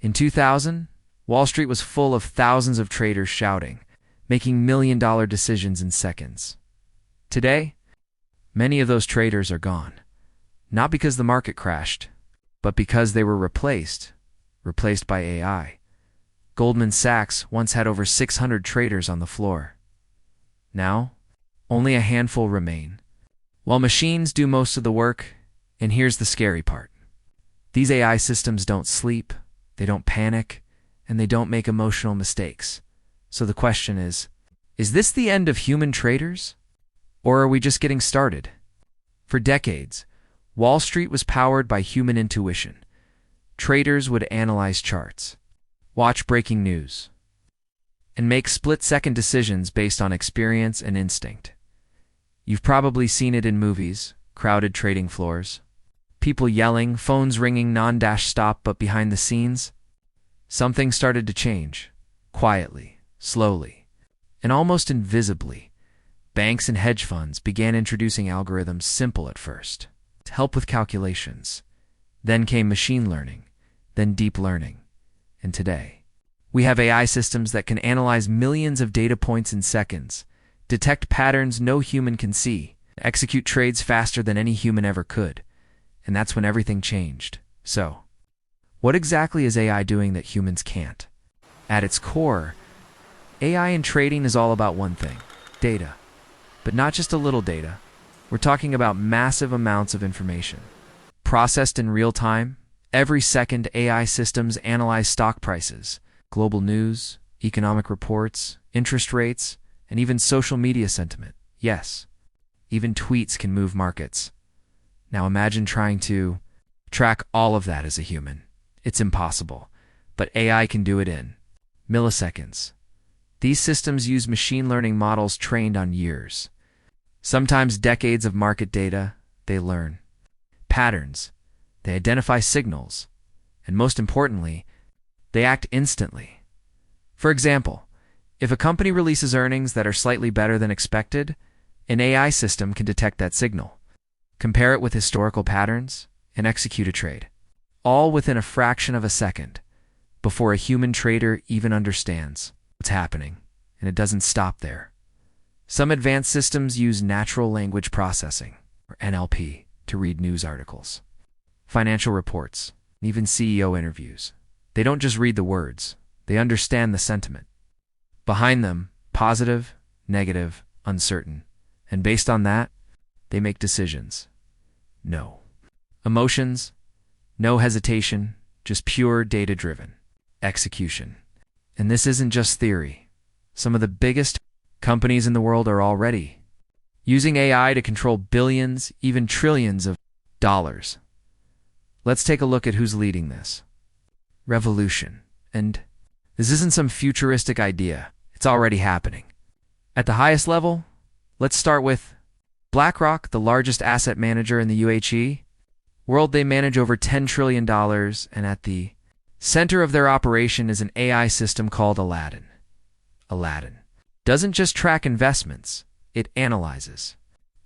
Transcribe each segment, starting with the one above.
In 2000, Wall Street was full of thousands of traders shouting, making million-dollar decisions in seconds. Today, many of those traders are gone. Not because the market crashed, but because they were replaced by AI. Goldman Sachs once had over 600 traders on the floor. Now, only a handful remain. While machines do most of the work, and here's the scary part. These AI systems don't sleep, they don't panic, and they don't make emotional mistakes. So the question is this the end of human traders? Or are we just getting started? For decades, Wall Street was powered by human intuition. Traders would analyze charts, watch breaking news, and make split-second decisions based on experience and instinct. You've probably seen it in movies, crowded trading floors, people yelling, phones ringing non-stop, but behind the scenes, something started to change, quietly, slowly, and almost invisibly. Banks and hedge funds began introducing algorithms simple at first, to help with calculations. Then came machine learning, then deep learning. And today, we have AI systems that can analyze millions of data points in seconds, detect patterns no human can see, execute trades faster than any human ever could. And that's when everything changed. So, what exactly is AI doing that humans can't? At its core, AI in trading is all about one thing: data. But not just a little data. We're talking about massive amounts of information. Processed in real time, every second AI systems analyze stock prices, global news, economic reports, interest rates, and even social media sentiment. Yes, even tweets can move markets. Now imagine trying to track all of that as a human. It's impossible, but AI can do it in milliseconds. These systems use machine learning models trained on years, sometimes decades of market data. They learn patterns, they identify signals, and most importantly, they act instantly. For example, if a company releases earnings that are slightly better than expected, an AI system can detect that signal, compare it with historical patterns, and execute a trade, all within a fraction of a second, before a human trader even understands what's happening. And it doesn't stop there. Some advanced systems use natural language processing, or NLP, to read news articles, financial reports, and even CEO interviews. They don't just read the words, they understand the sentiment behind them: positive, negative, uncertain. And based on that, they make decisions. No emotions, no hesitation, just pure data-driven execution. And this isn't just theory. Some of the biggest companies in the world are already using AI to control billions, even trillions of dollars. Let's take a look at who's leading this revolution. And this isn't some futuristic idea. It's already happening. At the highest level, let's start with BlackRock, the largest asset manager in the UAE world. They manage over $10 trillion, and at the center of their operation is an AI system called Aladdin. Aladdin doesn't just track investments, it analyzes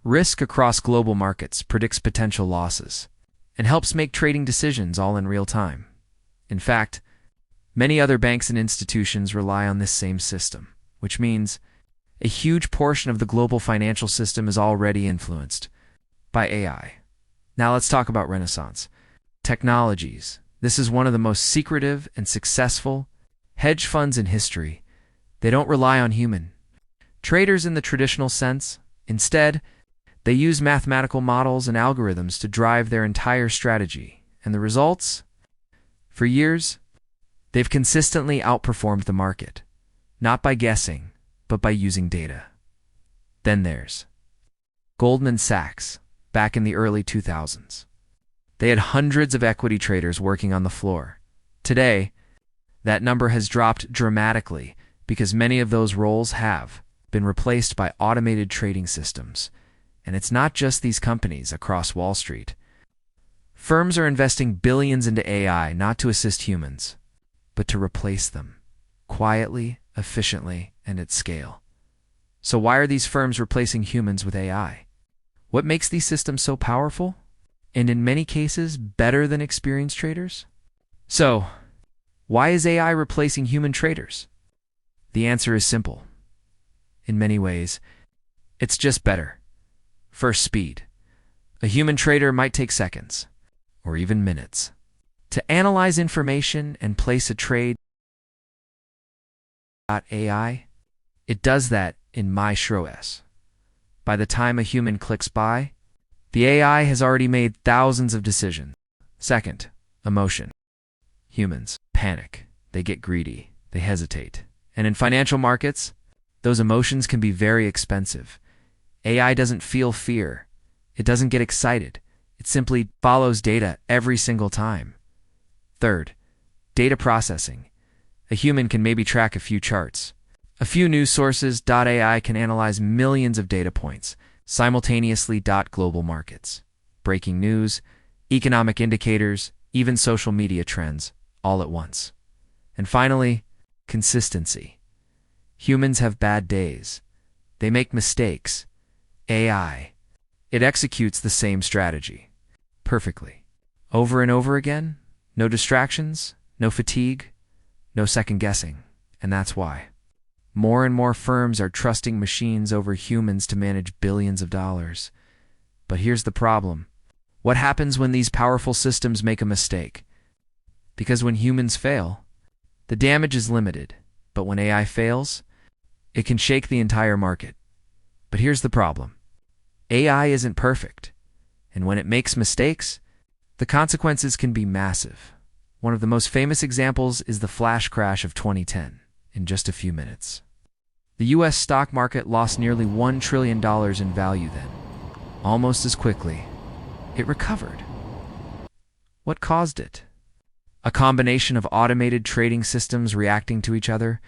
risk across global markets, predicts potential losses, and helps make trading decisions all in real time. In fact, many other banks and institutions rely on this same system, which means a huge portion of the global financial system is already influenced by AI. Now let's talk about Renaissance technologies. This is one of the most secretive and successful hedge funds in history. They don't rely on human traders in the traditional sense. Instead, they use mathematical models and algorithms to drive their entire strategy. And the results? For years, they've consistently outperformed the market, not by guessing, but by using data. Then there's Goldman Sachs, back in the early 2000s. They had hundreds of equity traders working on the floor. Today, that number has dropped dramatically because many of those roles have been replaced by automated trading systems. And it's not just these companies across Wall Street. Firms are investing billions into AI not to assist humans, but to replace them, quietly, efficiently, and at scale. So why are these firms replacing humans with AI? What makes these systems so powerful, and in many cases better than experienced traders? So, Why is AI replacing human traders? The answer is simple. In many ways, it's just better. First, speed. A human trader might take seconds, or even minutes, to analyze information and place a trade. AI, it does that in micros. By the time a human clicks buy, the AI has already made thousands of decisions. Second, emotion. Humans panic, they get greedy, they hesitate. And in financial markets, those emotions can be very expensive. AI doesn't feel fear. It doesn't get excited. It simply follows data every single time. Third, data processing. A human can maybe track a few charts, a few news sources. AI can analyze millions of data points simultaneously. Global markets, breaking news, economic indicators, even social media trends, all at once. And finally, consistency. Humans have bad days. They make mistakes. AI, it executes the same strategy perfectly, over and over again. No distractions, no fatigue, no second guessing. And that's why more and more firms are trusting machines over humans to manage billions of dollars. But here's the problem. What happens when these powerful systems make a mistake? Because when humans fail, the damage is limited. But when AI fails, it can shake the entire market. But here's the problem. AI isn't perfect. And when it makes mistakes, the consequences can be massive. One of the most famous examples is the flash crash of 2010. In just a few minutes, the US stock market lost nearly $1 trillion in value then. Almost as quickly, it recovered. What caused it? A combination of automated trading systems reacting to each other.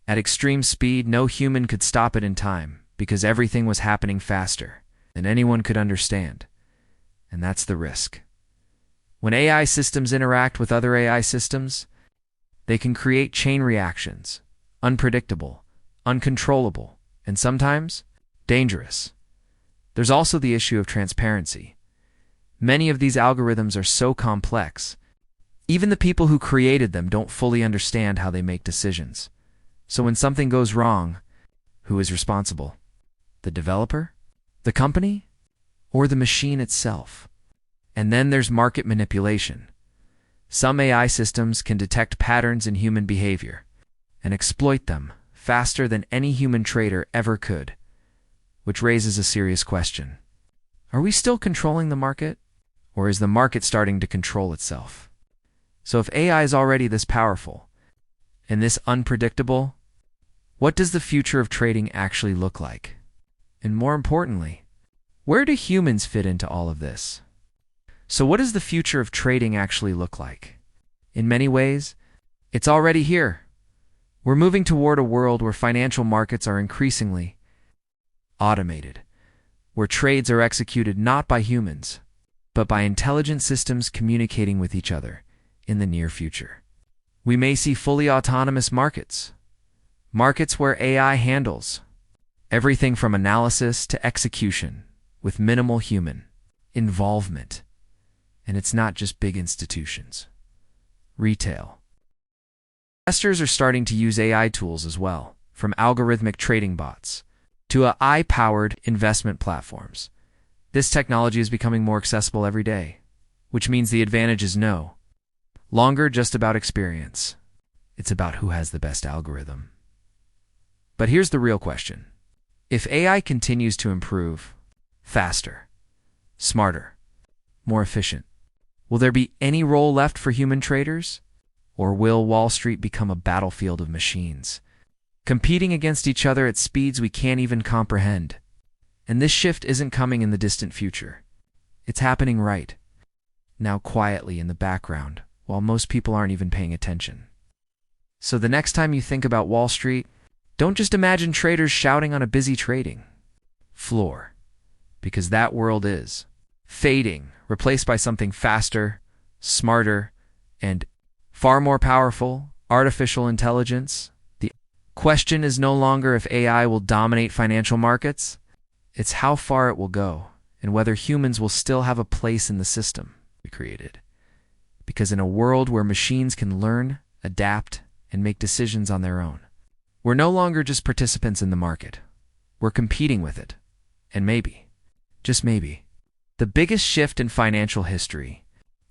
At extreme speed, no human could stop it in time because everything was happening faster than anyone could understand. And that's the risk. When AI systems interact with other AI systems, they can create chain reactions, unpredictable, uncontrollable, and sometimes dangerous. There's also the issue of transparency. Many of these algorithms are so complex, even the people who created them don't fully understand how they make decisions. So when something goes wrong, who is responsible? The developer? The company? Or the machine itself? And then there's market manipulation. Some AI systems can detect patterns in human behavior and exploit them faster than any human trader ever could, which raises a serious question. Are we still controlling the market, or is the market starting to control itself? So if AI is already this powerful and this unpredictable, what does the future of trading actually look like? And more importantly, where do humans fit into all of this? So what does the future of trading actually look like? In many ways, it's already here. We're moving toward a world where financial markets are increasingly automated, where trades are executed not by humans, but by intelligent systems communicating with each other in the near future. We may see fully autonomous markets, markets where AI handles everything from analysis to execution with minimal human involvement. And it's not just big institutions. Retail. Investors are starting to use AI tools as well, from algorithmic trading bots to AI-powered investment platforms. This technology is becoming more accessible every day, which means the advantage is no longer just about experience. It's about who has the best algorithm. But here's the real question. If AI continues to improve faster, smarter, more efficient, will there be any role left for human traders? Or will Wall Street become a battlefield of machines, competing against each other at speeds we can't even comprehend? And this shift isn't coming in the distant future. It's happening right now, quietly in the background, while most people aren't even paying attention. So the next time you think about Wall Street, don't just imagine traders shouting on a busy trading floor, because that world is fading, replaced by something faster, smarter, and far more powerful, artificial intelligence. The question is no longer if AI will dominate financial markets, it's how far it will go and whether humans will still have a place in the system we created. Because in a world where machines can learn, adapt, and make decisions on their own. We're no longer just participants in the market. We're competing with it. And maybe, just maybe, the biggest shift in financial history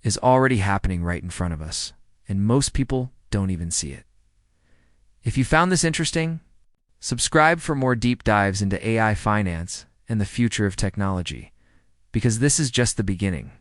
is already happening right in front of us, and most people don't even see it. If you found this interesting, subscribe for more deep dives into AI finance and the future of technology, because this is just the beginning.